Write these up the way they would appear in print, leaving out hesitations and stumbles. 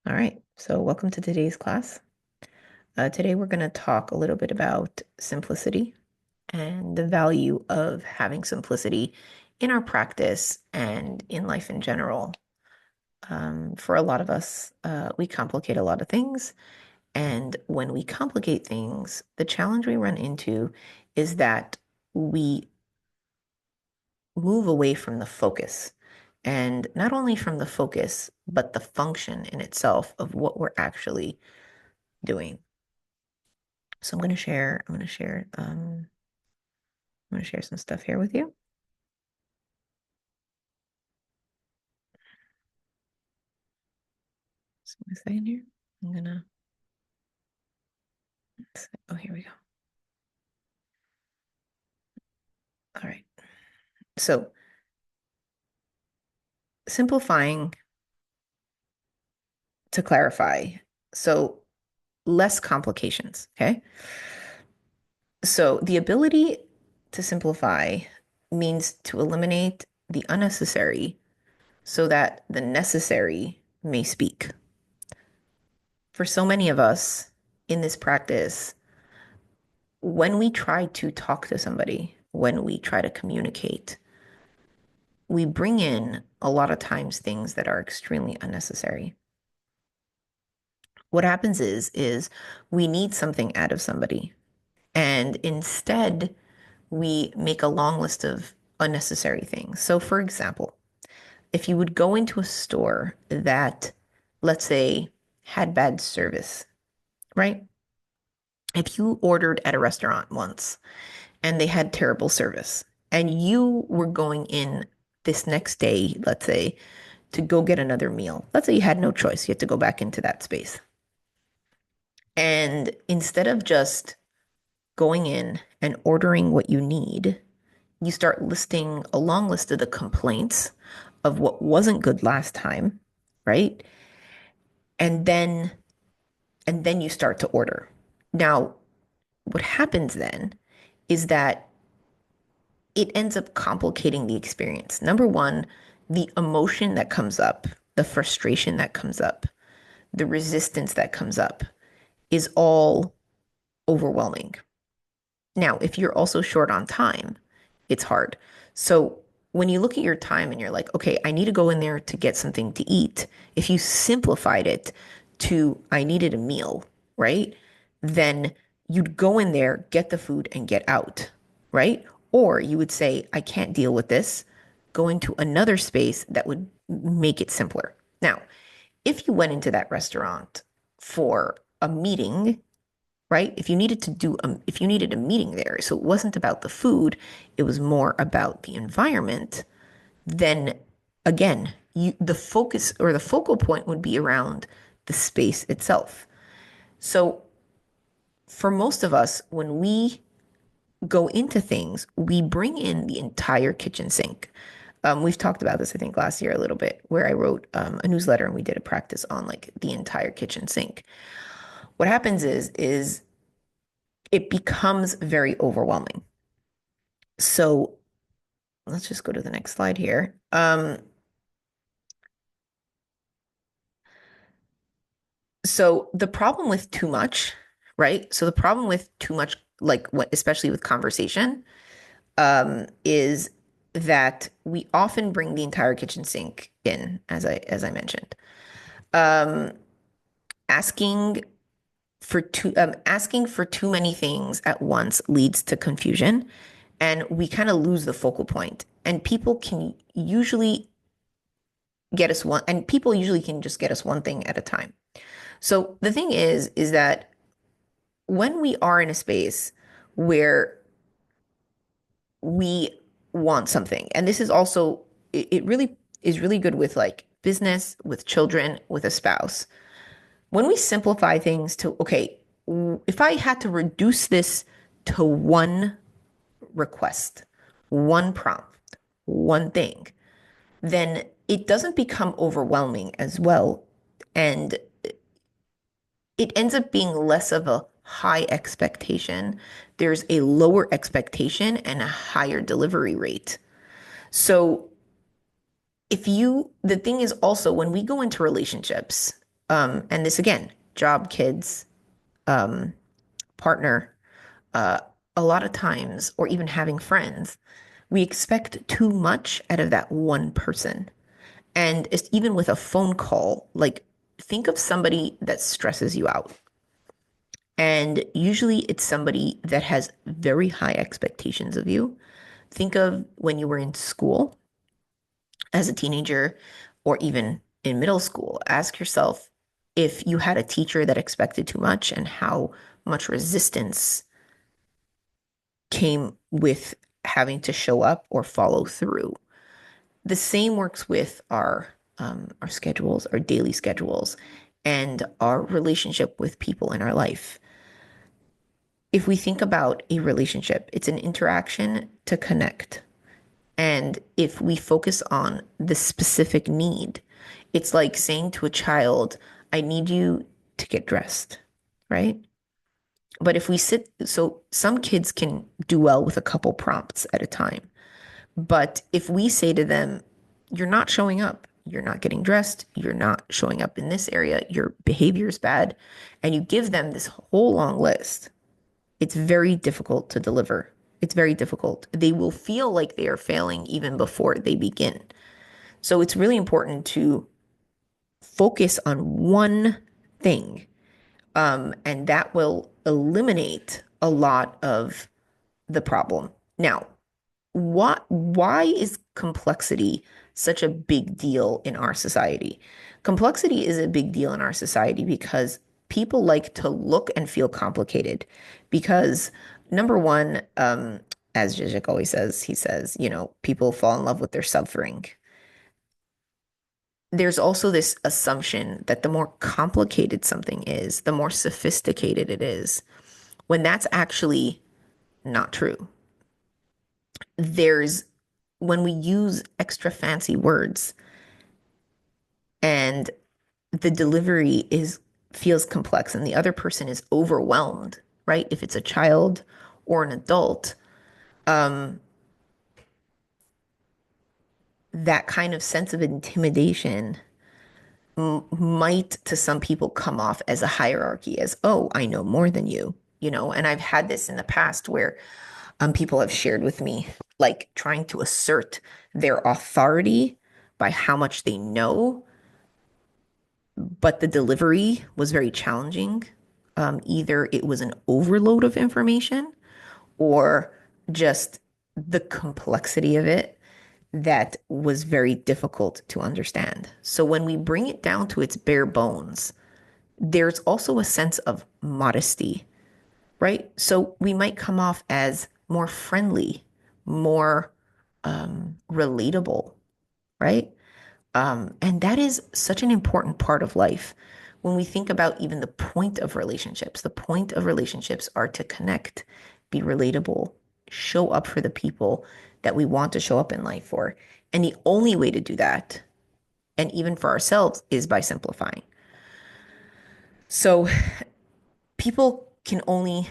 All right, so welcome to today's class. Today we're going to talk a little bit about simplicity and the value of having simplicity in our practice and in life in general. For a lot of us, we complicate a lot of things. And when we complicate things, the challenge we run into is that we move away from the focus. And not only from the focus, but the function in itself of what we're actually doing. So I'm gonna share some stuff here with you. So what is that in here? I'm gonna, oh, here we go. All right. So simplifying to clarify. So less complications. Okay. So the ability to simplify means to eliminate the unnecessary so that the necessary may speak. For so many of us in this practice, when we try to talk to somebody, when we try to communicate, we bring in a lot of times things that are extremely unnecessary. What happens is we need something out of somebody, and instead we make a long list of unnecessary things. So for example, if you would go into a store that, let's say, had bad service, right? If you ordered at a restaurant once and they had terrible service and you were going in this next day, let's say, to go get another meal. Let's say you had no choice. You had to go back into that space. And instead of just going in and ordering what you need, you start listing a long list of the complaints of what wasn't good last time, right? And then you start to order. Now, what happens then is that it ends up complicating the experience. Number one, the emotion that comes up, the frustration that comes up, the resistance that comes up is all overwhelming. Now, if you're also short on time, it's hard. So when you look at your time and you're like, okay, I need to go in there to get something to eat, if you simplified it to I needed a meal, right? Then you'd go in there, get the food, and get out, right? Or you would say, I can't deal with this, go into another space that would make it simpler. Now, if you went into that restaurant for a meeting, right? If you needed a meeting there, so it wasn't about the food, it was more about the environment, then again, the focus or the focal point would be around the space itself. So for most of us, when we go into things, we bring in the entire kitchen sink. We've talked about this, I think, last year a little bit, where I wrote a newsletter and we did a practice on like the entire kitchen sink. What happens is it becomes very overwhelming. So let's just go to the next slide here. So the problem with too much, right? So the problem with too much, like what, especially with conversation, is that we often bring the entire kitchen sink in, as I mentioned. Um, asking asking for too many things at once leads to confusion, and we kind of lose the focal point. And people usually can just get us one thing at a time. So the thing is that when we are in a space where we want something, and this is also, it really is really good with like business, with children, with a spouse. When we simplify things to, okay, if I had to reduce this to one request, one prompt, one thing, then it doesn't become overwhelming as well. And it ends up being less of a high expectation. There's a lower expectation and a higher delivery rate. So the thing is also when we go into relationships, And this again, job, kids, um, partner, uh, a lot of times, or even having friends, we expect too much out of that one person. And it's even with a phone call, like think of somebody that stresses you out. And usually it's somebody that has very high expectations of you. Think of when you were in school as a teenager or even in middle school. Ask yourself if you had a teacher that expected too much and how much resistance came with having to show up or follow through. The same works with our schedules, our daily schedules, and our relationship with people in our life. If we think about a relationship, it's an interaction to connect. And if we focus on the specific need, it's like saying to a child, I need you to get dressed, right? But if we sit, so some kids can do well with a couple prompts at a time. But if we say to them, you're not showing up, you're not getting dressed, you're not showing up in this area, your behavior is bad, and you give them this whole long list, it's very difficult to deliver. It's very difficult. They will feel like they are failing even before they begin. So it's really important to focus on one thing, and that will eliminate a lot of the problem. Now, why is complexity such a big deal in our society? Complexity is a big deal in our society because people like to look and feel complicated. Because number one, as Zizek always says, he says, people fall in love with their suffering. There's also this assumption that the more complicated something is, the more sophisticated it is, when that's actually not true. There's when we use extra fancy words and the delivery is feels complex and the other person is overwhelmed, right? If it's a child or an adult, um, that kind of sense of intimidation might to some people come off as a hierarchy, as, oh, I know more than you. And I've had this in the past where people have shared with me, like trying to assert their authority by how much they know, but the delivery was very challenging. Either it was an overload of information or just the complexity of it that was very difficult to understand. So when we bring it down to its bare bones, there's also a sense of modesty, right? So we might come off as more friendly, more relatable, right? And that is such an important part of life. When we think about even the point of relationships are to connect, be relatable, show up for the people that we want to show up in life for. And the only way to do that, and even for ourselves, is by simplifying. So people can only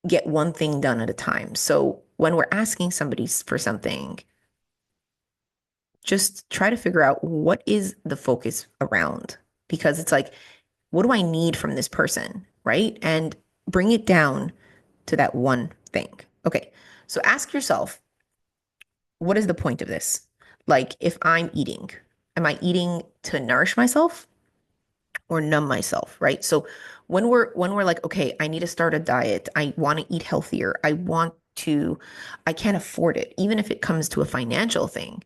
get one thing done at a time. So when we're asking somebody for something, just try to figure out what is the focus around, because it's like, what do I need from this person, right? And bring it down to that one thing. Okay, so ask yourself, what is the point of this? Like, if I'm eating, am I eating to nourish myself or numb myself, right? So when we're like, okay, I need to start a diet, I want to eat healthier, I can't afford it, even if it comes to a financial thing.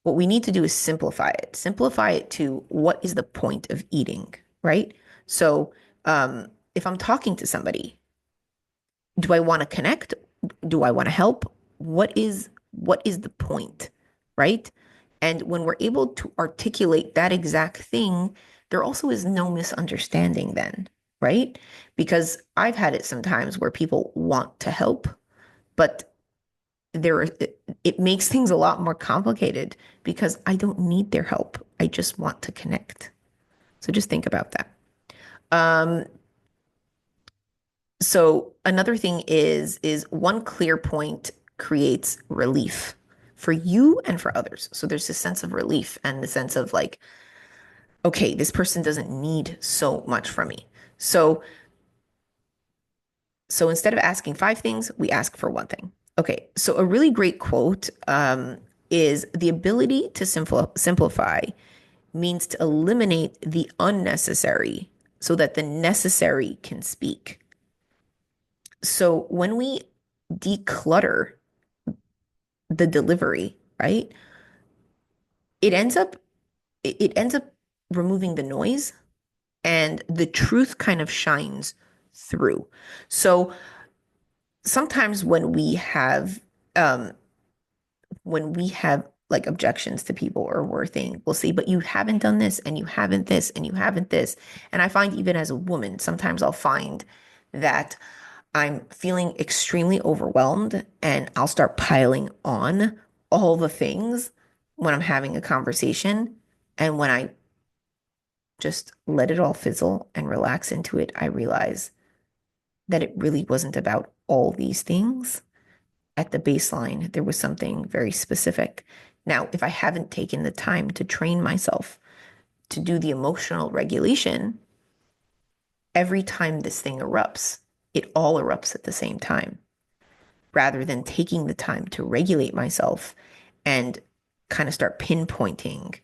What we need to do is simplify it. Simplify it to what is the point of eating, right? So, if I'm talking to somebody, do I want to connect? Do I want to help? What is the point, right? And when we're able to articulate that exact thing, there also is no misunderstanding then, right? Because I've had it sometimes where people want to help, but it makes things a lot more complicated because I don't need their help. I just want to connect. So just think about that. Um, so another thing is one clear point creates relief for you and for others. So there's this sense of relief and the sense of like, okay, this person doesn't need so much from me. So so instead of asking five things, we ask for one thing. Okay, so a really great quote is the ability to simplify means to eliminate the unnecessary so that the necessary can speak. So when we declutter the delivery, right, it ends up it ends up removing the noise and the truth kind of shines through. So sometimes um when we have like objections to people or we're saying, we'll say, but you haven't done this and you haven't this and you haven't this. And I find even as a woman, sometimes I'll find that I'm feeling extremely overwhelmed and I'll start piling on all the things when I'm having a conversation. And when I just let it all fizzle and relax into it, I realize that it really wasn't about all these things. At the baseline, there was something very specific. Now, if I haven't taken the time to train myself to do the emotional regulation, every time this thing erupts, it all erupts at the same time, rather than taking the time to regulate myself and kind of start pinpointing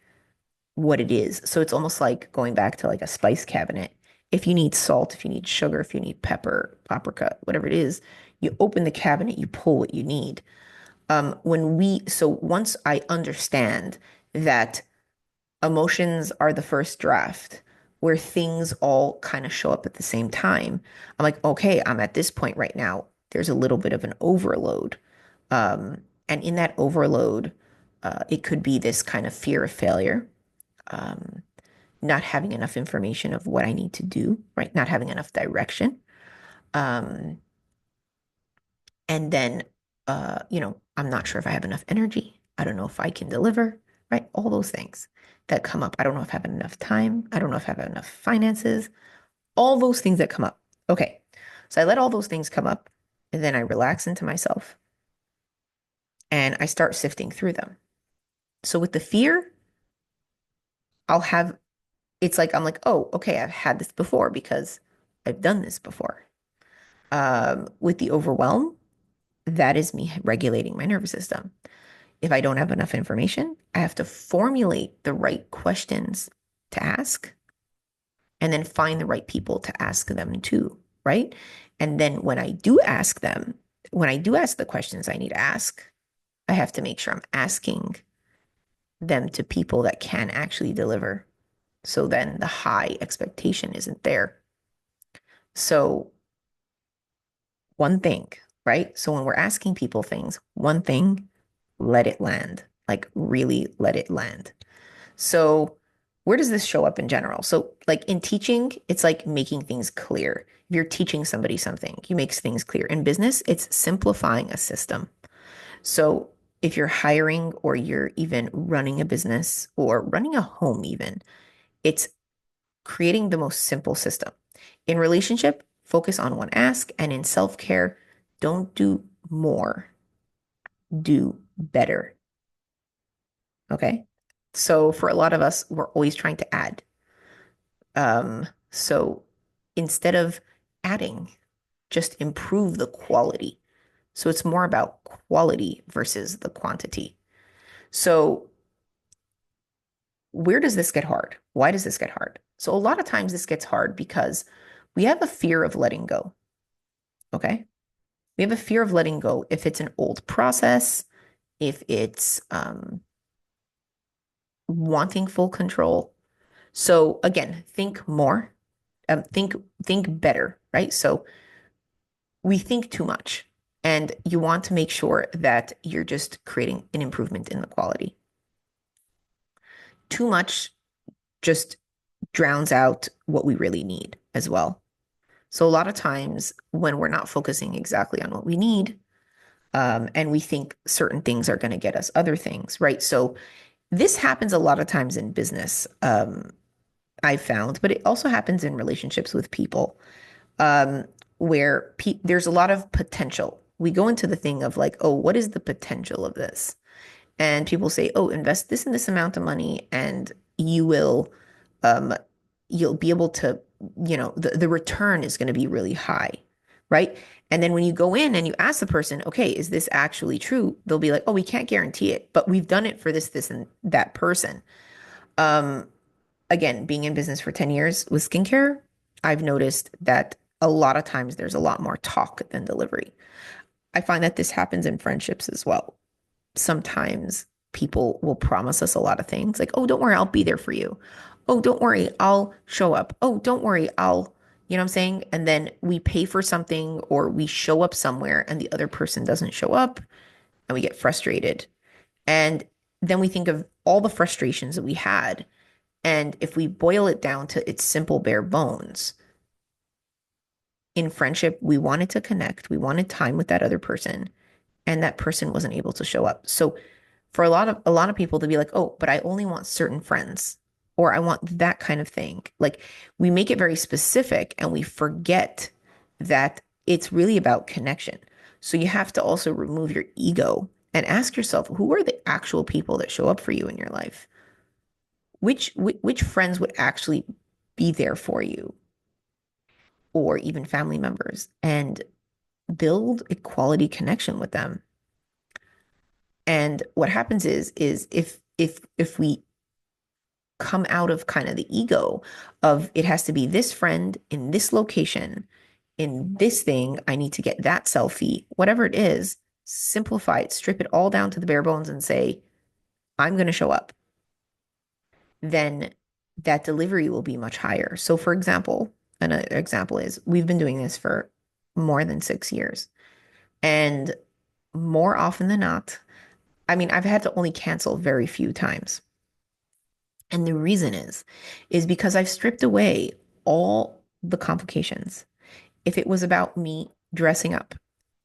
what it is. So it's almost like going back to like a spice cabinet. If you need salt, if you need sugar, if you need pepper, paprika, whatever it is, you open the cabinet, you pull what you need. So once I understand that emotions are the first draft, where things all kind of show up at the same time, I'm like, okay, I'm at this point right now. There's a little bit of an overload. And in that overload, it could be this kind of fear of failure, um, not having enough information of what I need to do, right? Not having enough direction. Um, And then, I'm not sure if I have enough energy. I don't know if I can deliver, right? All those things that come up. I don't know if I have enough time. I don't know if I have enough finances. All those things that come up. Okay. So I let all those things come up and then I relax into myself and I start sifting through them. So with the fear, I'll have, it's like, I'm like, oh, okay, I've had this before because I've done this before. With the overwhelm, that is me regulating my nervous system. If I don't have enough information, I have to formulate the right questions to ask and then find the right people to ask them to, right? And then when I do ask the questions I need to ask, I have to make sure I'm asking them to people that can actually deliver. So then the high expectation isn't there. So one thing, right? So when we're asking people things, one thing, let it land, like really let it land. So, where does this show up in general? So, like in teaching, it's like making things clear. If you're teaching somebody something, you make things clear. In business, it's simplifying a system. So, if you're hiring or you're even running a business or running a home, even, it's creating the most simple system. In relationship, focus on one ask. And in self care, don't do more, do better. Okay. So, for a lot of us, we're always trying to add. So instead of adding, just improve the quality. So it's more about quality versus the quantity. So where does this get hard? Why does this get hard? So a lot of times this gets hard because we have a fear of letting go. Okay. We have a fear of letting go if it's an old process, if it's wanting full control. So again, think more, think better, right? So we think too much and you want to make sure that you're just creating an improvement in the quality. Too much just drowns out what we really need as well. So a lot of times when we're not focusing exactly on what we need, and we think certain things are going to get us other things, right? So this happens a lot of times in business, I've found, but it also happens in relationships with people. um, where there's a lot of potential. We go into the thing of like, oh, what is the potential of this? And people say, oh, invest this and this amount of money and you will um, you'll be able to, the return is going to be really high, right? And then when you go in and you ask the person, okay, is this actually true? They'll be like, oh, we can't guarantee it, but we've done it for this, and that person. Um, Again, being in business for 10 years with skincare, I've noticed that a lot of times there's a lot more talk than delivery. I find that this happens in friendships as well. Sometimes people will promise us a lot of things like, oh, don't worry, I'll be there for you. Oh, don't worry, I'll show up. Oh, don't worry, you know what I'm saying? And then we pay for something or we show up somewhere and the other person doesn't show up and we get frustrated. And then we think of all the frustrations that we had. And if we boil it down to its simple bare bones, in friendship, we wanted to connect, we wanted time with that other person, and that person wasn't able to show up. So for a lot of people to be like, "Oh, but I only want certain friends," or "I want that kind of thing." Like we make it very specific and we forget that it's really about connection. So you have to also remove your ego and ask yourself, who are the actual people that show up for you in your life? Which friends would actually be there for you, or even family members, and build a quality connection with them. And what happens is if we come out of kind of the ego of it has to be this friend in this location, in this thing, I need to get that selfie, whatever it is, simplify it, strip it all down to the bare bones and say, I'm going to show up. Then that delivery will be much higher. So, for example, another example is we've been doing this for more than 6 years. And more often than not, I mean, I've had to only cancel very few times. And the reason is because I've stripped away all the complications. If it was about me dressing up,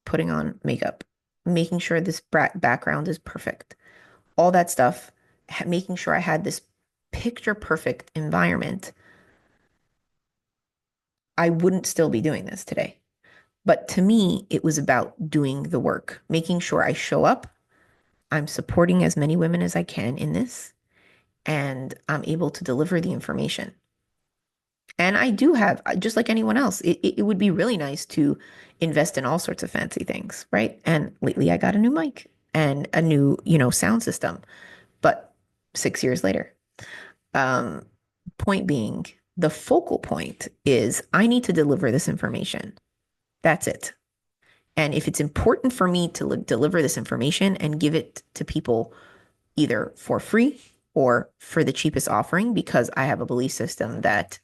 putting on makeup, making sure this background is perfect, all that stuff, making sure I had this picture perfect environment, I wouldn't still be doing this today. But to me, it was about doing the work, making sure I show up. I'm supporting as many women as I can in this, and I'm able to deliver the information. And I do have, just like anyone else, it would be really nice to invest in all sorts of fancy things, right? And lately I got a new mic and a new, sound system. But 6 years later, um, point being, the focal point is I need to deliver this information. That's it. And if it's important for me to deliver this information and give it to people either for free or for the cheapest offering, because I have a belief system that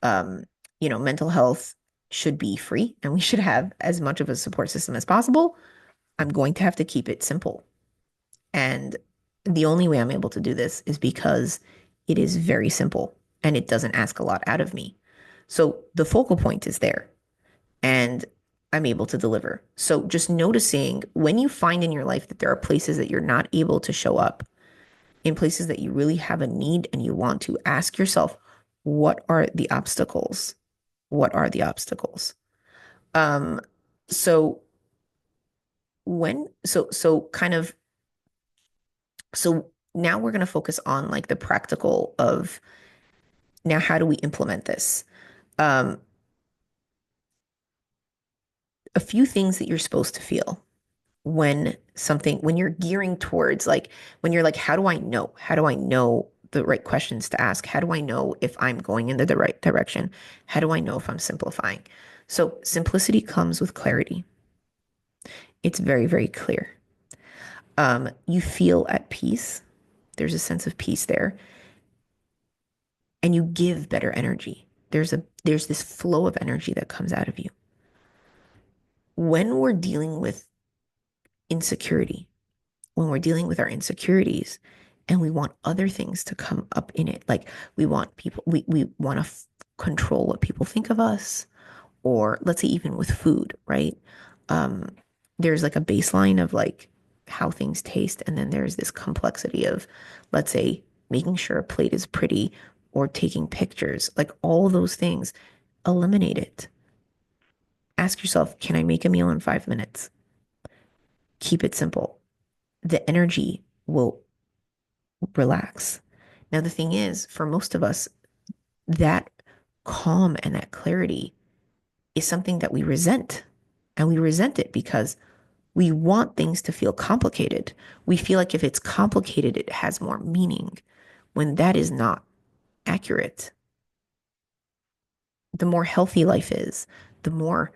um, mental health should be free and we should have as much of a support system as possible, I'm going to have to keep it simple. And the only way I'm able to do this is because it is very simple and it doesn't ask a lot out of me. So the focal point is there and I'm able to deliver. So just noticing when you find in your life that there are places that you're not able to show up, in places that you really have a need and you want to, ask yourself, what are the obstacles? What are the obstacles? Um, so so kind of, so now we're going to focus on like the practical of now, how do we implement this? Um, a few things that you're supposed to feel when you're gearing towards like, when you're like, how do I know? How do I know the right questions to ask? How do I know if I'm going in the right direction? How do I know if I'm simplifying? So simplicity comes with clarity. It's very, very clear. You feel at peace. There's a sense of peace there, and you give better energy. There's this flow of energy that comes out of you. When we're dealing with insecurity, when we're dealing with our insecurities, and we want other things to come up in it, like we want to control what people think of us, or let's say even with food, right? Um, there's like a baseline of like how things taste, and then there's this complexity of, let's say, making sure a plate is pretty or taking pictures, like all those things, eliminate it. Ask yourself, can I make a meal in 5 minutes? Keep it simple. The energy will relax. Now, the thing is, for most of us, that calm and that clarity is something that we resent. And we resent it because we want things to feel complicated. We feel like if it's complicated, it has more meaning, when that is not accurate. The more healthy life is, the more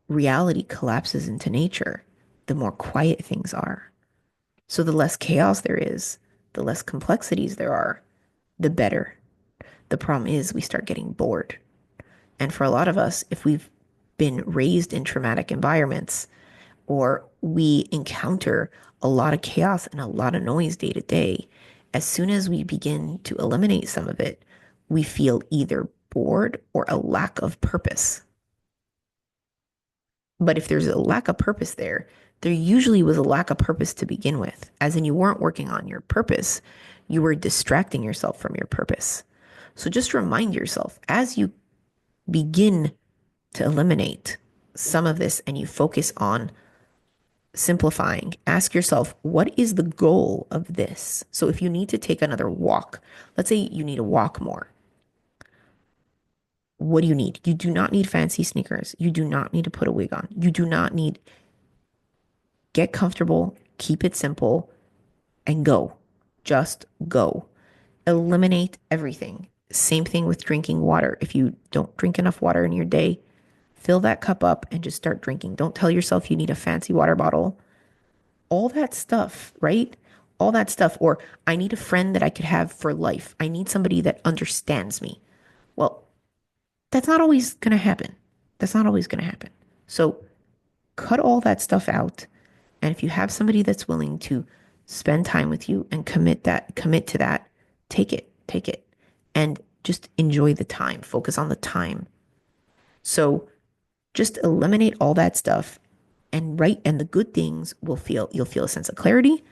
reality collapses into nature, the more quiet things are. So the less chaos there is, the less complexities there are, the better. The problem is we start getting bored. And for a lot of us, if we've been raised in traumatic environments, or we encounter a lot of chaos and a lot of noise day to day, as soon as we begin to eliminate some of it, we feel either bored or a lack of purpose. But if there's a lack of purpose there, there usually was a lack of purpose to begin with, as in you weren't working on your purpose, you were distracting yourself from your purpose. So just remind yourself as you begin to eliminate some of this and you focus on simplifying, ask yourself, what is the goal of this? So if you need to take another walk, let's say you need to walk more. What do you need? You do not need fancy sneakers. You do not need to put a wig on. You do not need, get comfortable, keep it simple, and go. Just go. Eliminate everything. Same thing with drinking water. If you don't drink enough water in your day, fill that cup up and just start drinking. Don't tell yourself you need a fancy water bottle. All that stuff, right? All that stuff. Or I need a friend that I could have for life. I need somebody that understands me. Well, that's not always going to happen. That's not always going to happen. So cut all that stuff out. And if you have somebody that's willing to spend time with you and commit to that, take it, and just enjoy the time. Focus on the time. So just eliminate all that stuff and the good things you'll feel a sense of clarity,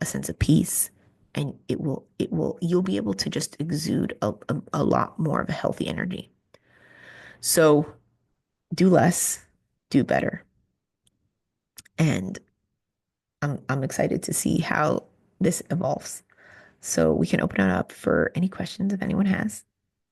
a sense of peace, and you'll be able to just exude a lot more of a healthy energy. So do less, do better. And I'm excited to see how this evolves. So we can open it up for any questions if anyone has.